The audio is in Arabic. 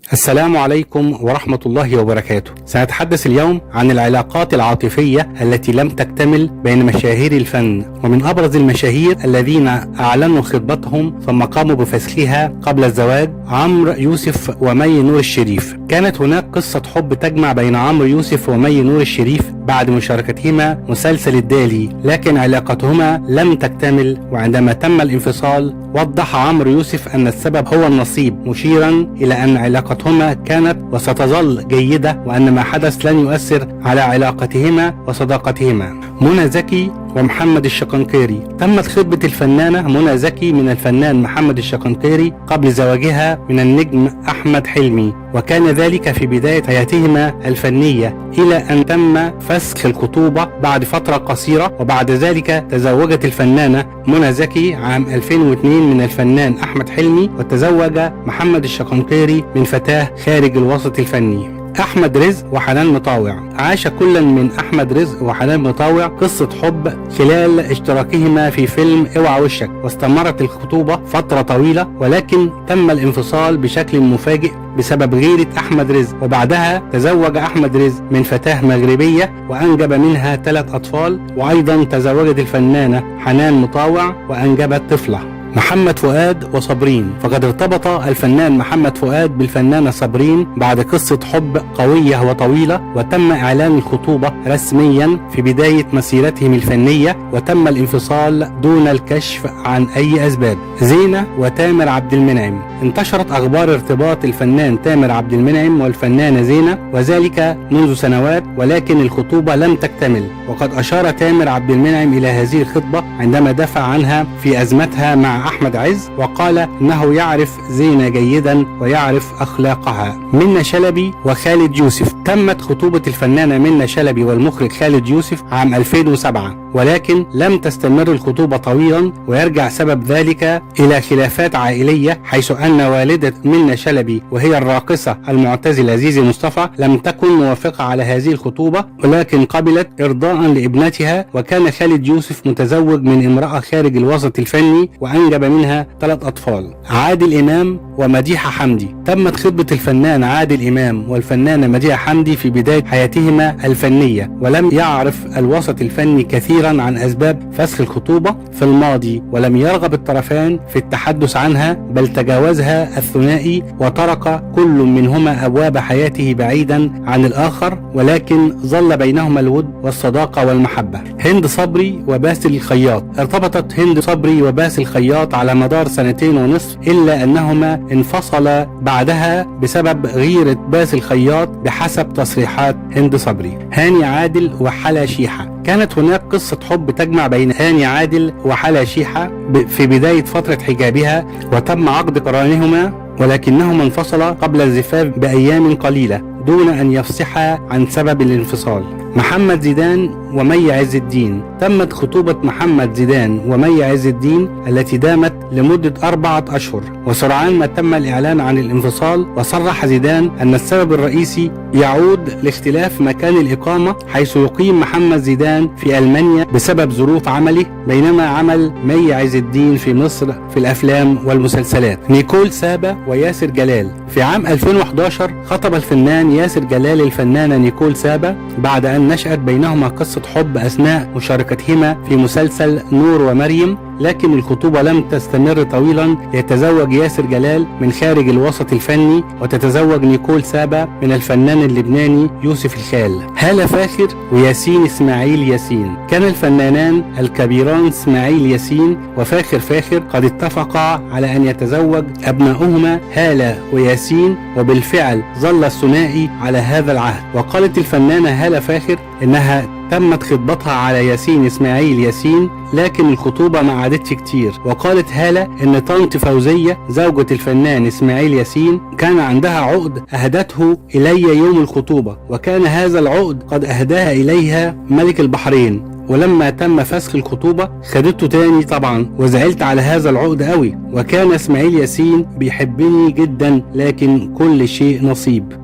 السلام عليكم ورحمة الله وبركاته. سنتحدث اليوم عن العلاقات العاطفية التي لم تكتمل بين مشاهير الفن، ومن أبرز المشاهير الذين أعلنوا خطبتهم ثم قاموا بفسخها قبل الزواج عمرو يوسف ومي نور الشريف. كانت هناك قصة حب تجمع بين عمرو يوسف ومي نور الشريف بعد مشاركتهما مسلسل الدالي، لكن علاقتهما لم تكتمل، وعندما تم الانفصال وضح عمرو يوسف أن السبب هو النصيب، مشيرا إلى أن علاقتهما كانت وستظل جيدة، وأن ما حدث لن يؤثر على علاقتهما وصداقتهما. منى زكي ومحمد الشقنقيري. تمت خطبة الفنانة منى زكي من الفنان محمد الشقنقيري قبل زواجها من النجم أحمد حلمي، وكان ذلك في بداية حياتهما الفنية، إلى أن تم فسخ الخطوبة بعد فترة قصيرة، وبعد ذلك تزوجت الفنانة منى زكي عام 2002 من الفنان أحمد حلمي، وتزوج محمد الشقنقيري من فتاة خارج الوسط الفني. أحمد رزق وحنان مطاوع. عاش كل من أحمد رزق وحنان مطاوع قصة حب خلال اشتراكهما في فيلم اوعى وشك، واستمرت الخطوبة فترة طويلة، ولكن تم الانفصال بشكل مفاجئ بسبب غيرة أحمد رزق، وبعدها تزوج أحمد رزق من فتاة مغربية وأنجب منها 3 أطفال، وأيضا تزوجت الفنانة حنان مطاوع وأنجبت طفلة. محمد فؤاد وصابرين. فقد ارتبط الفنان محمد فؤاد بالفنانة صابرين بعد قصة حب قوية وطويلة، وتم إعلان الخطوبة رسميا في بداية مسيرتهم الفنية، وتم الانفصال دون الكشف عن أي أسباب. زينة وتامر عبد المنعم. انتشرت أخبار ارتباط الفنان تامر عبد المنعم والفنانة زينة، وذلك منذ سنوات، ولكن الخطوبة لم تكتمل، وقد أشار تامر عبد المنعم إلى هذه الخطبة عندما دافع عنها في أزمتها مع أحمد عز، وقال إنه يعرف زينة جيدا ويعرف أخلاقها. منة شلبي وخالد يوسف. تمت خطوبة الفنانة منة شلبي والمخرج خالد يوسف عام 2007، ولكن لم تستمر الخطوبة طويلا، ويرجع سبب ذلك إلى خلافات عائلية، حيث أن والدة منة شلبي وهي الراقصة المعتزلة زيزي مصطفى لم تكن موافقة على هذه الخطوبة، ولكن قبلت إرضاء لابنتها. وكان خالد يوسف متزوج من امرأة خارج الوسط الفني وأنجب منها 3 أطفال. عادل إمام ومديحة حمدي. تمت خطبة الفنان عادل إمام والفنانة مديحة حمدي في بداية حياتهما الفنية، ولم يعرف الوسط الفني كثيرا عن أسباب فسخ الخطوبة في الماضي، ولم يرغب الطرفان في التحدث عنها، بل تجاوزها الثنائي، وترك كل منهما أبواب حياته بعيدا عن الآخر، ولكن ظل بينهما الود والصداقة والمحبة. هند صبري وباسل الخياط. ارتبطت هند صبري وباسل الخياط على مدار 2.5 سنين، إلا أنهما انفصلا بعدها بسبب غيرة باسل الخياط بحسب تصريحات هند صبري. هاني عادل وحلا شيحة. كانت هناك قصة حب تجمع بين هاني عادل وحلا شيحة في بداية فترة حجابها، وتم عقد قرانهما، ولكنهما انفصلا قبل الزفاف بأيام قليلة دون أن يفصحا عن سبب الانفصال. محمد زيدان ومي عز الدين. تمت خطوبة محمد زيدان ومي عز الدين التي دامت لمدة 4 أشهر، وسرعان ما تم الإعلان عن الانفصال، وصرح زيدان أن السبب الرئيسي يعود لاختلاف مكان الإقامة، حيث يقيم محمد زيدان في ألمانيا بسبب ظروف عمله، بينما عمل مي عز الدين في مصر في الأفلام والمسلسلات. نيكول سابا وياسر جلال. في عام 2011 خطب الفنان ياسر جلال الفنانة نيكول سابا بعد أن نشأت بينهما قصة حب أثناء مشاركتهما في مسلسل نور ومريم، لكن الخطوبة لم تستمر طويلا، ليتزوج ياسر جلال من خارج الوسط الفني، وتتزوج نيكول سابا من الفنان اللبناني يوسف الخال. هالة فاخر وياسين إسماعيل ياسين. كان الفنانان الكبيران إسماعيل ياسين وفاخر قد اتفقا على أن يتزوج أبناؤهما هالة وياسين، وبالفعل ظل الثنائي على هذا العهد. وقالت الفنانة هالة فاخر إنها تمت خطبتها على ياسين إسماعيل ياسين، لكن الخطوبة ما عادتش كتير. وقالت هالة إن طنط فوزية زوجة الفنان إسماعيل ياسين كان عندها عقد أهدته إلي يوم الخطوبة، وكان هذا العقد قد أهداها إليها ملك البحرين، ولما تم فسخ الخطوبة خدته تاني طبعا، وزعلت على هذا العقد قوي، وكان إسماعيل ياسين بيحبني جدا، لكن كل شيء نصيب.